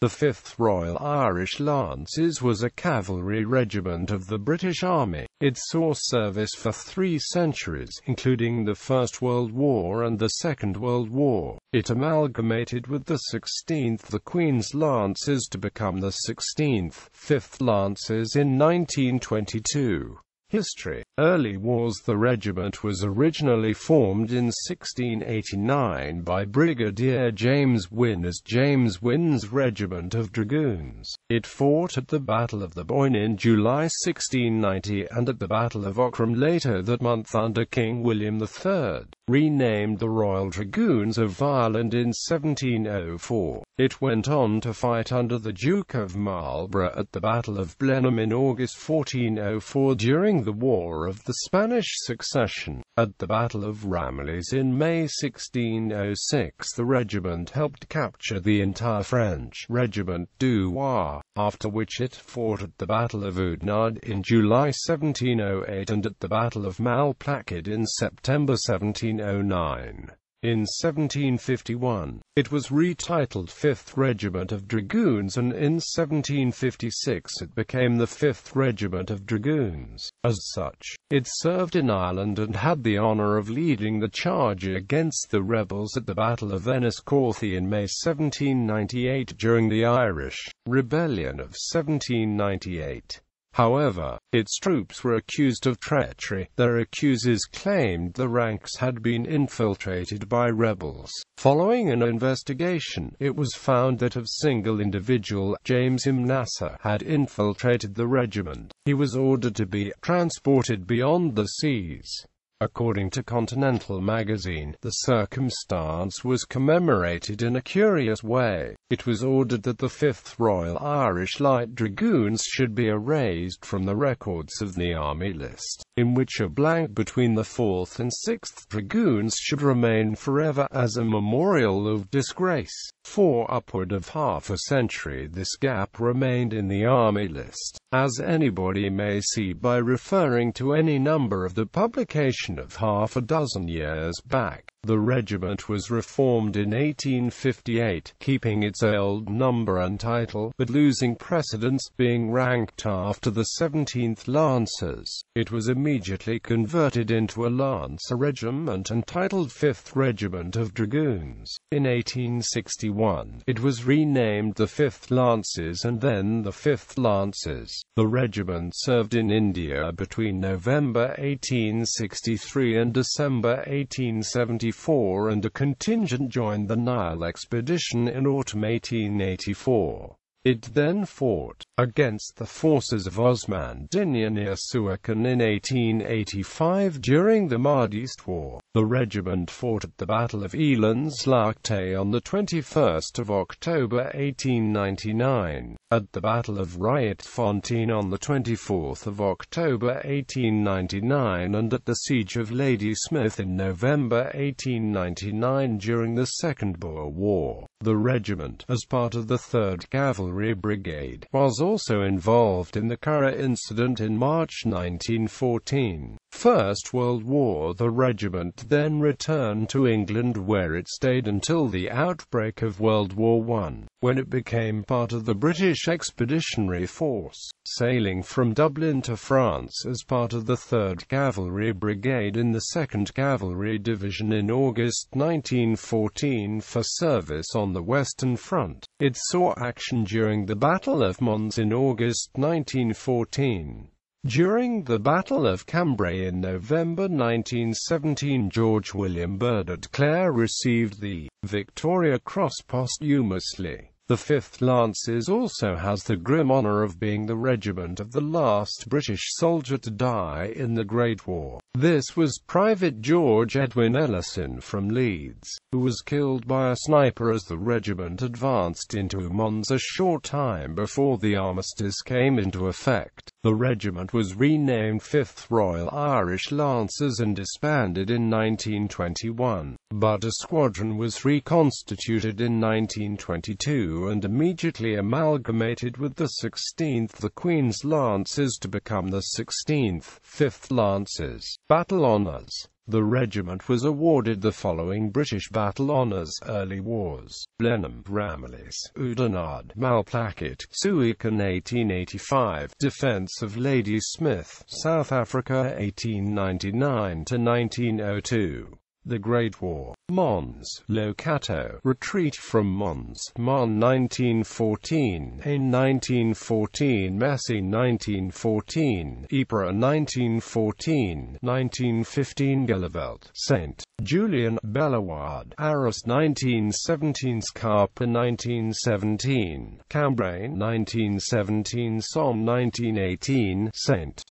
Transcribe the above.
The 5th Royal Irish Lancers was a cavalry regiment of the British Army. It saw service for 3 centuries, including the First World War and the Second World War. It amalgamated with the 16th the Queen's Lancers to become the 16th, 5th Lancers in 1922. History. Early wars. The regiment was originally formed in 1689 by Brigadier James Wynne as James Wynne's Regiment of Dragoons. It fought at the Battle of the Boyne in July 1690 and at the Battle of Aughrim later that month under King William III. Renamed the Royal Dragoons of Ireland in 1704. It went on to fight under the Duke of Marlborough at the Battle of Blenheim in August 1404 during the War of the Spanish Succession. At the Battle of Ramillies in May 1606 the regiment helped capture the entire French Regiment du Roi, after which it fought at the Battle of Oudenarde in July 1708 and at the Battle of Malplaquet in September 1709. In 1751, it was retitled 5th Regiment of Dragoons and in 1756 it became the 5th Regiment of Dragoons. As such, it served in Ireland and had the honour of leading the charge against the rebels at the Battle of Enniscorthy in May 1798 during the Irish Rebellion of 1798. However, its troops were accused of treachery. Their accusers claimed the ranks had been infiltrated by rebels. Following an investigation, it was found that a single individual, James Imnasa, had infiltrated the regiment. He was ordered to be transported beyond the seas. According to Continental magazine, the circumstance was commemorated in a curious way. It was ordered that the 5th Royal Irish Light Dragoons should be erased from the records of the Army list, in which a blank between the 4th and 6th Dragoons should remain forever as a memorial of disgrace. For upward of half a century this gap remained in the Army list, as anybody may see by referring to any number of the publication of half a dozen years back. The regiment was reformed in 1858, keeping its old number and title, but losing precedence, being ranked after the 17th Lancers. It was immediately converted into a Lancer regiment and titled 5th Regiment of Dragoons. In 1861, it was renamed the 5th Lancers and then the 5th Lancers. The regiment served in India between November 1863 and December 1874. And a contingent joined the Nile expedition in autumn 1884. It then fought against the forces of Osman Dinya near Suakin in 1885 during the Mahdiist War. The regiment fought at the Battle of Eland's Lac on the 21st of October 1899, at the Battle of Riot-Fontaine on the 24th of October 1899 and at the Siege of Ladysmith in November 1899 during the Second Boer War. The regiment, as part of the 3rd Cavalry Brigade, was also involved in the Curragh incident in March 1914. First World War. The regiment then returned to England where it stayed until the outbreak of World War I, when it became part of the British Expeditionary Force, sailing from Dublin to France as part of the 3rd Cavalry Brigade in the 2nd Cavalry Division in August 1914 for service on the Western Front. It saw action during the Battle of Mons in August 1914. During the Battle of Cambrai in November 1917, George William Burdett Clare received the Victoria Cross posthumously. The 5th Lancers also has the grim honour of being the regiment of the last British soldier to die in the Great War. This was Private George Edwin Ellison from Leeds, who was killed by a sniper as the regiment advanced into Mons a short time before the armistice came into effect. The regiment was renamed 5th Royal Irish Lancers and disbanded in 1921, but a squadron was reconstituted in 1922 and immediately amalgamated with the 16th the Queen's Lancers to become the 16th, 5th Lancers. Battle Honours. The regiment was awarded the following British battle honours: Early Wars, Blenheim, Ramillies, Oudenarde, Malplaquet, Suican 1885, Defence of Ladysmith, South Africa 1899–1902. The Great War, Mons, Locato, Retreat from Mons, Marne 1914, Aisne 1914, Massy 1914, Ypres 1914, 1915, Gallivelt, St. Julien, Bellewaerde, Arras 1917, Scarpe 1917, Cambrai 1917, Somme 1918, St.